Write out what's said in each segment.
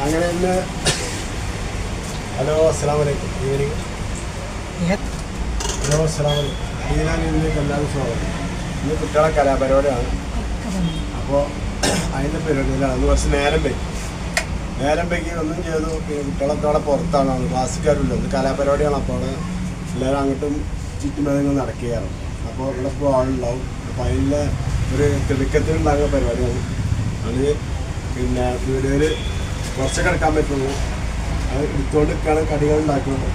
അങ്ങനെ ഇന്ന് ഹലോ അസ്സലാമലൈക്കും ഈവനിങ് ഹലോ അസ്സലാമലൈക്കും ഇതിനാണിതിലേക്ക് എല്ലാവരും സ്വാഗതം. ഇന്ന് കുട്ടികളെ കലാപരിപാടിയാണ്. അപ്പോൾ അതിൻ്റെ പരിപാടിയിലാണ്. അത് കുറച്ച് നേരം വൈകി ഒന്നും ചെയ്തു. പിന്നെ കുട്ടികളൊക്കെ അവിടെ പുറത്താണ്, ക്ലാസ്സുകാരുമില്ല. ഇത് കലാപരിപാടിയാണ്. അപ്പോൾ അവിടെ എല്ലാവരും അങ്ങോട്ടും ചുറ്റുമേതങ്ങൾ നടക്കുകയാണ്. അപ്പോൾ ഇവിടെ ഇപ്പോൾ ആളുണ്ടാവും. അപ്പോൾ അതിൻ്റെ ഒരു തിടുക്കത്തിലുണ്ടാകുന്ന പരിപാടിയാണ് അത്. പിന്നെ വീടുകളിൽ കുറച്ചൊക്കെ എടുക്കാൻ പറ്റുള്ളൂ. അത് എടുത്തുകൊണ്ട് നിൽക്കുകയാണ് കടികൾ ഉണ്ടാക്കുന്നത്.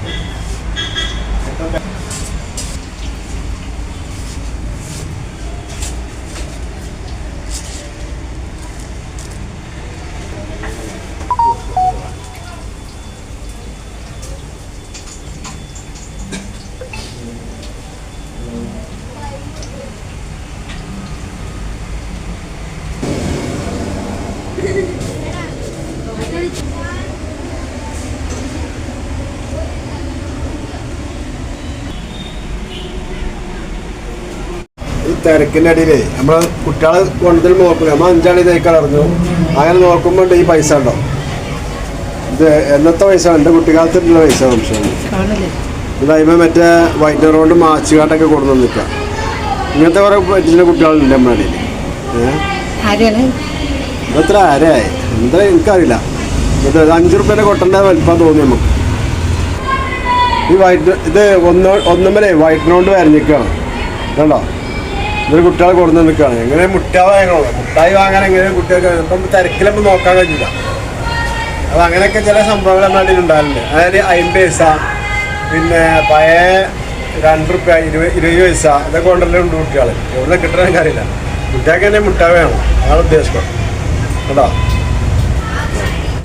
ഈ തിരക്കിൻ്റെ ഇടയിൽ നമ്മൾ കുട്ടികളെ കൊണ്ടതിൽ നോക്കില്ല. നമ്മൾ 5 ആൾ തേക്കാൻ അറിഞ്ഞു. അങ്ങനെ നോക്കുമ്പോൾ ഈ പൈസ ഉണ്ടോ? ഇത് എന്നത്തെ പൈസ? എൻ്റെ കുട്ടിക്കാലത്തുള്ള പൈസ സംശയം. ഇതായ്മ മറ്റേ വൈറ്റ് റോഡ് മാച്ചുകാട്ടൊക്കെ കൊടുന്നു നിൽക്കുക. ഇങ്ങനത്തെ കുറേ പറ്റിച്ച കുട്ടികളുണ്ട് നമ്മുടെ ഇടയിൽ. ഇതെത്ര ആരായി എന്താ എനിക്കറിയില്ല. ഇത് 5 റുപ്യേൻ്റെ കൊട്ടൻ്റെ വലിപ്പം തോന്നി നമുക്ക്. ഈ ഇത് ഒന്നുമല്ലേ വൈറ്റ് റോഡ് വരഞ്ഞിരിക്കുകയാണ്. ഇതുണ്ടോ? ഇതൊരു കുട്ടികളെ കൊടുന്ന് നിൽക്കുകയാണ്. എങ്ങനെ മുട്ടായി വാങ്ങാൻ എങ്ങനെ കുട്ടികൾക്ക് ഇപ്പം തിരക്കിലൊന്നും നോക്കാൻ കഴിയില്ല. അപ്പോൾ അങ്ങനെയൊക്കെ ചില സംഭവങ്ങൾ നമ്മുടെ നാട്ടിൽ ഉണ്ടാകുന്നുണ്ട്. അതായത് 50 പൈസ, പിന്നെ പഴയ 2 റുപ്യ, 20 പൈസ ഇതൊക്കെ കൊണ്ടുവരുന്നുണ്ട് കുട്ടികൾ. എവിടെ കിട്ടണമെങ്കിൽ അറിയില്ല. കുട്ടികൾക്ക് തന്നെ മുട്ടായി വേണം. അതാണ് ഉദ്ദേശം കേട്ടോ.